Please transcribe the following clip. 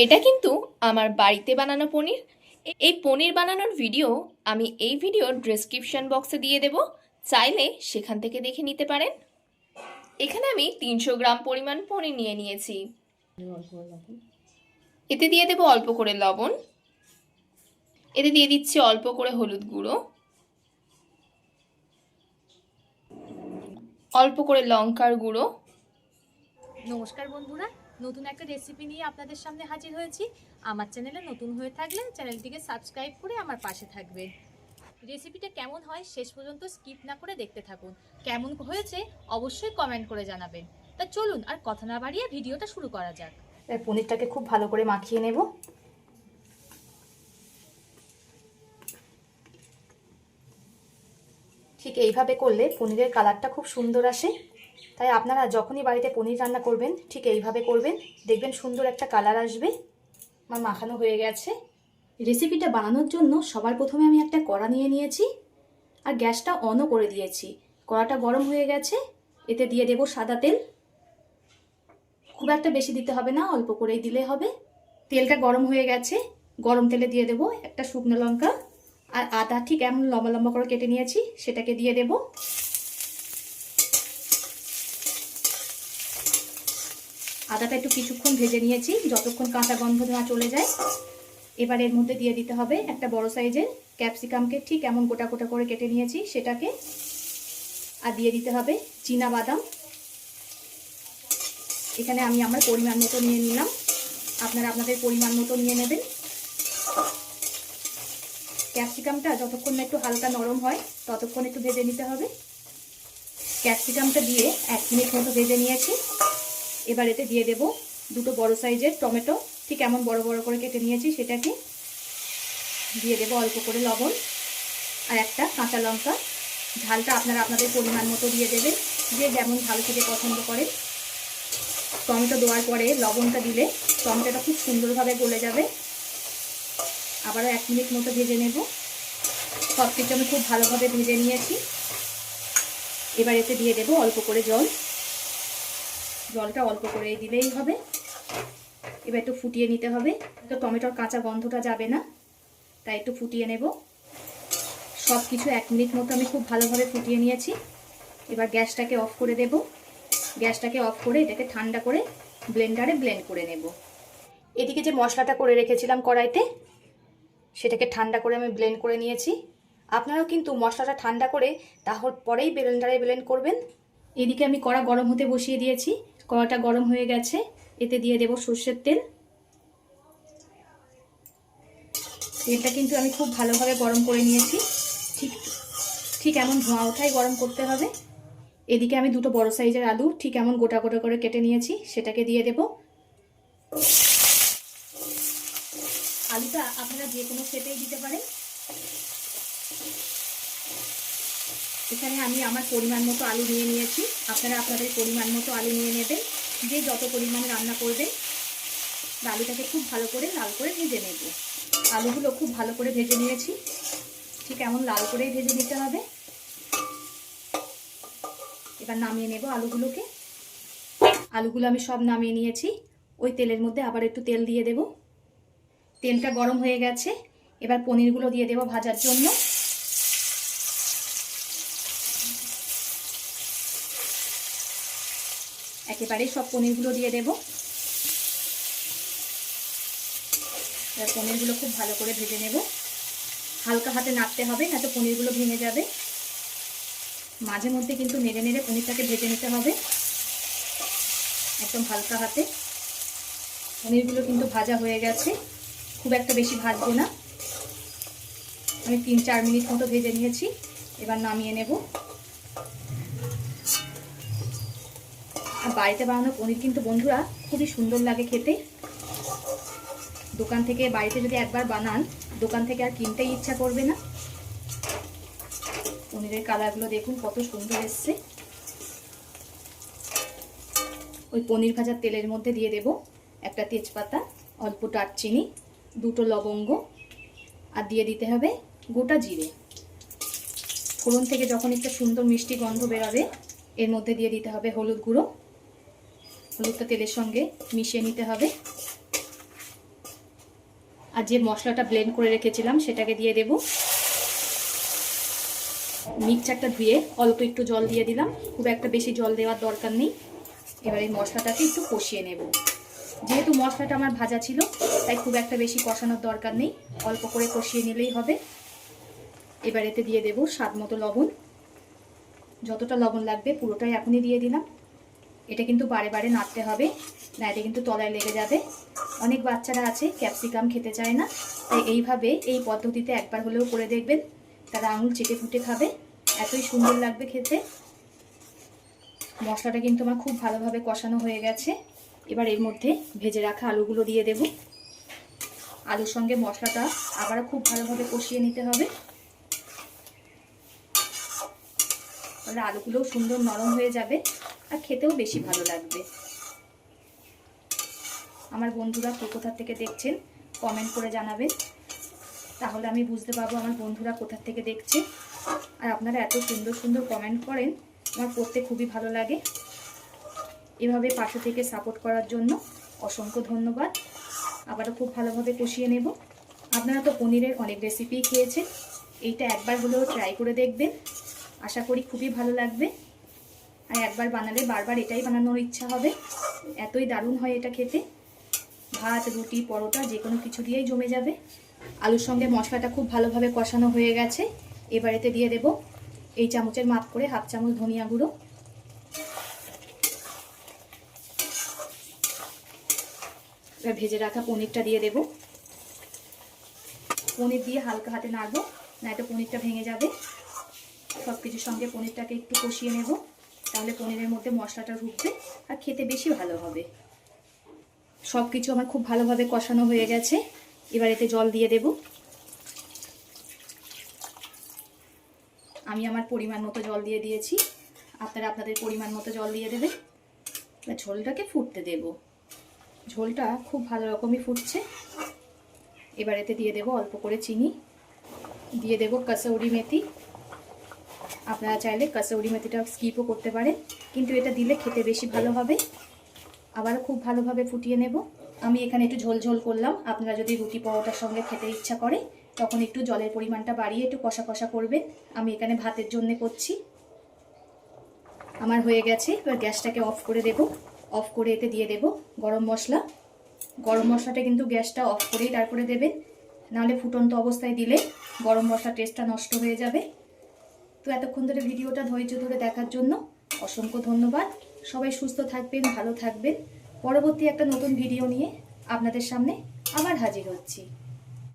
এটা কিন্তু আমার বাড়িতে বানানো পনির। এই পনির বানানোর ভিডিও আমি এই ভিডিওর ডেসক্রিপশন বক্সে দিয়ে দেব, চাইলে সেখান থেকে দেখে নিতে পারেন। এখানে আমি 300 গ্রাম পরিমাণ পনির নিয়ে নিয়েছি। এতে দিয়ে দেব অল্প করে লবণ, এতে দিয়ে দিচ্ছি অল্প করে হলুদ গুঁড়ো, অল্প করে লঙ্কার গুঁড়ো। নমস্কার বন্ধুরা, নতুন একটা রেসিপি নিয়ে আপনাদের সামনে হাজির হয়েছি। আমার চ্যানেলে নতুন হয়ে থাকলে চ্যানেলটিকে সাবস্ক্রাইব করে আমার পাশে থাকবেন। রেসিপিটা কেমন হয় শেষ পর্যন্ত স্কিপ না করে দেখতে থাকুন। কেমন হয়েছে অবশ্যই কমেন্ট করে জানাবেন। তা চলুন আর কথা না বাড়িয়ে ভিডিওটা শুরু করা যাক। পনিরটাকে খুব ভালো করে মাখিয়ে নেব। ঠিক এইভাবে করলে পনিরের কালারটা খুব সুন্দর আসে। তাই আপনারা যখনই বাড়িতে পনির রান্না করবেন ঠিক এইভাবে করবেন, দেখবেন সুন্দর একটা কালার আসবে। আমার মাখানো হয়ে গেছে। রেসিপিটা বানানোর জন্য সবার প্রথমে আমি একটা কড়া নিয়ে নিয়েছি আর গ্যাসটা অনও করে দিয়েছি। কড়াটা গরম হয়ে গেছে, এতে দিয়ে দেব সাদা তেল। খুব একটা বেশি দিতে হবে না, অল্প করেই দিলে হবে। তেলটা গরম হয়ে গেছে, গরম তেলে দিয়ে দেব একটা শুকনো লঙ্কা আর আদা ঠিক এমন লম্বা লম্বা করে কেটে নিয়েছি, সেটাকে দিয়ে দেব। আদাটা একটু কিছুক্ষণ ভেজে নিয়েছি, যতক্ষণ কাঁচা গন্ধ না চলে যায়। এবার এর মধ্যে দিয়ে দিতে হবে একটা বড় সাইজের ক্যাপসিকামকে ঠিক এমন গোটা গোটা করে কেটে নিয়েছি সেটাকে, আর দিয়ে দিতে হবে চীনা বাদাম। এখানে আমি আমার পরিমাণ মতো নিয়ে নিলাম, আপনারা আপনাদের পরিমাণ মতো নিয়ে নেবেন। ক্যাপসিকামটা যতক্ষণ না একটু হালকা নরম হয় ততক্ষণ একটু ভেজে নিতে হবে। ক্যাপসিকামটা দিয়ে 1 মিনিট মতো ভেজে নিয়েছি। এবার এতে দিয়ে দেব দুটো বড় সাইজের টমেটো ঠিক এমন বড় বড় করে কেটে নিয়েছি, সেটাকে দিয়ে দেব অল্প করে লবণ আর একটা কাঁচা লঙ্কা। ঝালটা আপনারা আপনাদের পরিমাণ মতো দিয়ে দেবেন, যে যেমন ঝাল খেতে পছন্দ করে। টমেটো দেওয়ার পরে লবণটা দিলে টমেটোটা খুব সুন্দরভাবে গলে যাবে। আবারও 1 মিনিট মতো ভেজে নেব। সব কিছু আমি খুব ভালোভাবে ভেজে নিয়েছি। এবার এতে দিয়ে দেব অল্প করে জল। জলটা অল্প করে দিলেই হবে। এবার একটু ফুটিয়ে নিতে হবে, তো টমেটোর কাঁচা গন্ধটা যাবে না, তাই একটু ফুটিয়ে নেব। সব কিছু 1 মিনিট মতো আমি খুব ভালোভাবে ফুটিয়ে নিয়েছি। এবার গ্যাসটাকে অফ করে দেব। গ্যাসটাকে অফ করে এটাকে ঠান্ডা করে ব্লেন্ডারে ব্লেন্ড করে নেব। এদিকে যে মশলাটা করে রেখেছিলাম কড়াইতে, সেটাকে ঠান্ডা করে আমি ব্লেন্ড করে নিয়েছি। আপনারাও কিন্তু মশলাটা ঠান্ডা করে তারপর পরেই ব্লেন্ডারে ব্লেন্ড করবেন। এদিকে আমি কড়া গরম হতে বসিয়ে দিয়েছি। কড়াটা গরম হয়ে গেছে, এতে দিয়ে দেব সর্ষের তেল। তেলটা কিন্তু আমি খুব ভালোভাবে গরম করে নিয়েছি, ঠিক ঠিক এমন ধোঁয়া ওঠাই গরম করতে হবে। এদিকে আমি দুটো বড় সাইজের আলু ঠিক এমন গোটা গোটা করে কেটে নিয়েছি, সেটাকে দিয়ে দেব। আলুটা আপনারা যে কোনো শেপেই দিতে পারেন। এখানে আমি আমার পরিমাণ মতো আলু নিয়ে নিয়েছি, আপনারা আপনাদের পরিমাণ মতো আলু নিয়ে নেবেন, যে যত পরিমাণে রান্না করবেন। আলুটাকে খুব ভালো করে লাল করে ভেজে নেব। আলুগুলো খুব ভালো করে ভেজে নিয়েছি, ঠিক এমন লাল করেই ভেজে নিতে হবে। এবার নামিয়ে নেব আলুগুলোকে। আলুগুলো আমি সব নামিয়ে নিয়েছি। ওই তেলের মধ্যে আবার একটু তেল দিয়ে দেব। তেলটা গরম হয়ে গেছে, এবার পনিরগুলো দিয়ে দেব ভাজার জন্য। একেবারে সব পনিরগুলো দিয়ে দেব। এবার পনিরগুলো খুব ভালো করে ভেজে নেব। হালকা হাতে নাড়তে হবে, নয়তো পনিরগুলো ভেঙে যাবে। মাঝে মধ্যে কিন্তু নেড়ে নেড়ে পনিরটাকে ভেজে নিতে হবে, একদম হালকা হাতে। পনিরগুলো কিন্তু ভাজা হয়ে গেছে, খুব একটা বেশি ভাজবো না। আমি 3-4 মিনিট মতো ভেজে নিয়েছি। এবার নামিয়ে নেব। আর বাড়িতে বানানো পনির কিন্তু বন্ধুরা খুবই সুন্দর লাগে খেতে। দোকান থেকে বাড়িতে যদি একবার বানান, দোকান থেকে আর কিনতেই ইচ্ছা করবে না। পনিরের কালারগুলো দেখুন কত সুন্দর এসছে। ওই পনির ভাজার তেলের মধ্যে দিয়ে দেব একটা তেজপাতা, অল্প দারচিনি, দুটো লবঙ্গ, আর দিয়ে দিতে হবে গোটা জিরে। ফোড়ন থেকে যখন একটা সুন্দর মিষ্টি গন্ধ বেরোবে, এর মধ্যে দিয়ে দিতে হবে হলুদ গুঁড়ো। হলুদটা তেলের সঙ্গে মিশিয়ে নিতে হবে। আর যে মশলাটা ব্লেন্ড করে রেখেছিলাম সেটাকে দিয়ে দেব। মিক্সচারটা ধুয়ে অল্প একটু জল দিয়ে দিলাম, খুব একটা বেশি জল দেওয়ার দরকার নেই। এবার এই মশলাটাকে একটু কষিয়ে নেব। যেহেতু মশলাটা আমার ভাজা ছিল তাই খুব একটা বেশি কষানোর দরকার নেই, অল্প করে কষিয়ে নিলেই হবে। এবার এতে দিয়ে দেব স্বাদ মতো লবণ। যতটা লবণ লাগবে পুরোটাই এখনই দিয়ে দিলাম। এটা কিন্তু বারে বারে নাড়তে হবে, না এটা কিন্তু তলায় লেগে যাবে। অনেক বাচ্চারা আছে ক্যাপসিকাম খেতে চায় না, তাই এইভাবে এই পদ্ধতিতে একবার হলেও করে দেখবেন, তারা আঙুল চেটে ফুটে খাবে, এতই সুন্দর লাগবে খেতে। মশলাটা কিন্তু আমার খুব ভালোভাবে কষানো হয়ে গেছে। এবার এর মধ্যে ভেজে রাখা আলুগুলো দিয়ে দেব। আলুর সঙ্গে মশলাটা আবারও খুব ভালোভাবে কষিয়ে নিতে হবে, তাহলে আলুগুলোও সুন্দর নরম হয়ে যাবে আর খেতেও বেশি ভালো লাগবে। আমার বন্ধুরা কোথা থেকে দেখছেন কমেন্ট করে জানাবেন, তাহলে আমি বুঝতে পারবো আমার বন্ধুরা কোথা থেকে দেখছে। আর আপনারা এত সুন্দর সুন্দর কমেন্ট করেন, আমার পড়তে খুবই ভালো লাগে। এভাবে পাশে থেকে সাপোর্ট করার জন্য অসংখ্য ধন্যবাদ। আবারও খুব ভালোভাবে কষিয়ে নেব। আপনারা তো পনিরের অনেক রেসিপি খেয়েছেন, এইটা একবার হলেও ট্রাই করে দেখবেন, আশা করি খুবই ভালো লাগবে। আর একবার বানালে বারবার এটাই বানানোর ইচ্ছা হবে, এতই দারুণ হয় এটা খেতে। ভাত, রুটি, পরোটা যে কোনো কিছু দিয়েই জমে যাবে। আলুর সঙ্গে মশলাটা খুব ভালোভাবে কষানো হয়ে গেছে। এবার এতে দিয়ে দেব এই চামচের মাপ করে হাফ চামচ ধনিয়া গুঁড়ো। এবার ভেজে রাখা পনিরটা দিয়ে দেব। পনির দিয়ে হালকা হাতে নাড়বো, নয়তো পনিরটা ভেঙে যাবে। সব কিছুর সঙ্গে পনিরটাকে একটু কষিয়ে নেব, তাহলে পনিরের মধ্যে মশলাটা ঢুকবে আর খেতে বেশি ভালো হবে। সব কিছু আমার খুব ভালোভাবে কষানো হয়ে গেছে। এবার এতে জল দিয়ে দেব। আমি আমার পরিমাণ মতো জল দিয়ে দিয়েছি, আপনারা আপনাদের পরিমাণ মতো জল দিয়ে দেবেন। এবার ঝোলটাকে ফুটতে দেব। ঝোলটা খুব ভালো রকমই ফুটছে। এবার এতে দিয়ে দেব অল্প করে চিনি, দিয়ে দেব কাসৌরি মেথি। আপনারা চাইলে কাসৌরি মেথিটা স্কিপও করতে পারেন, কিন্তু এটা দিলে খেতে বেশি ভালো হবে। আবারও খুব ভালোভাবে ফুটিয়ে নেব। আমি এখানে একটু ঝোল ঝোল করলাম, আপনারা যদি রুটি পরোটার সঙ্গে খেতে ইচ্ছা করে তখন একটু জলের পরিমাণটা বাড়িয়ে একটু কষা কষা করবেন। আমি এখানে ভাতের জন্য করছি। আমার হয়ে গেছে, এবার গ্যাসটাকে অফ করে দেব। অফ করে এতে দিয়ে দেব গরম মশলা। গরম মশলাটা কিন্তু গ্যাসটা অফ করেই তারপরে দেবেন, নাহলে ফুটন্ত অবস্থায় দিলে গরম মশলা টেস্টটা নষ্ট হয়ে যাবে। তো এতক্ষণ ধরে ভিডিওটা ধৈর্য ধরে দেখার জন্য অসংখ্য ধন্যবাদ। সবাই সুস্থ থাকবেন, ভালো থাকবেন। পরবর্তী একটা নতুন ভিডিও নিয়ে আপনাদের সামনে আবার হাজির হচ্ছি।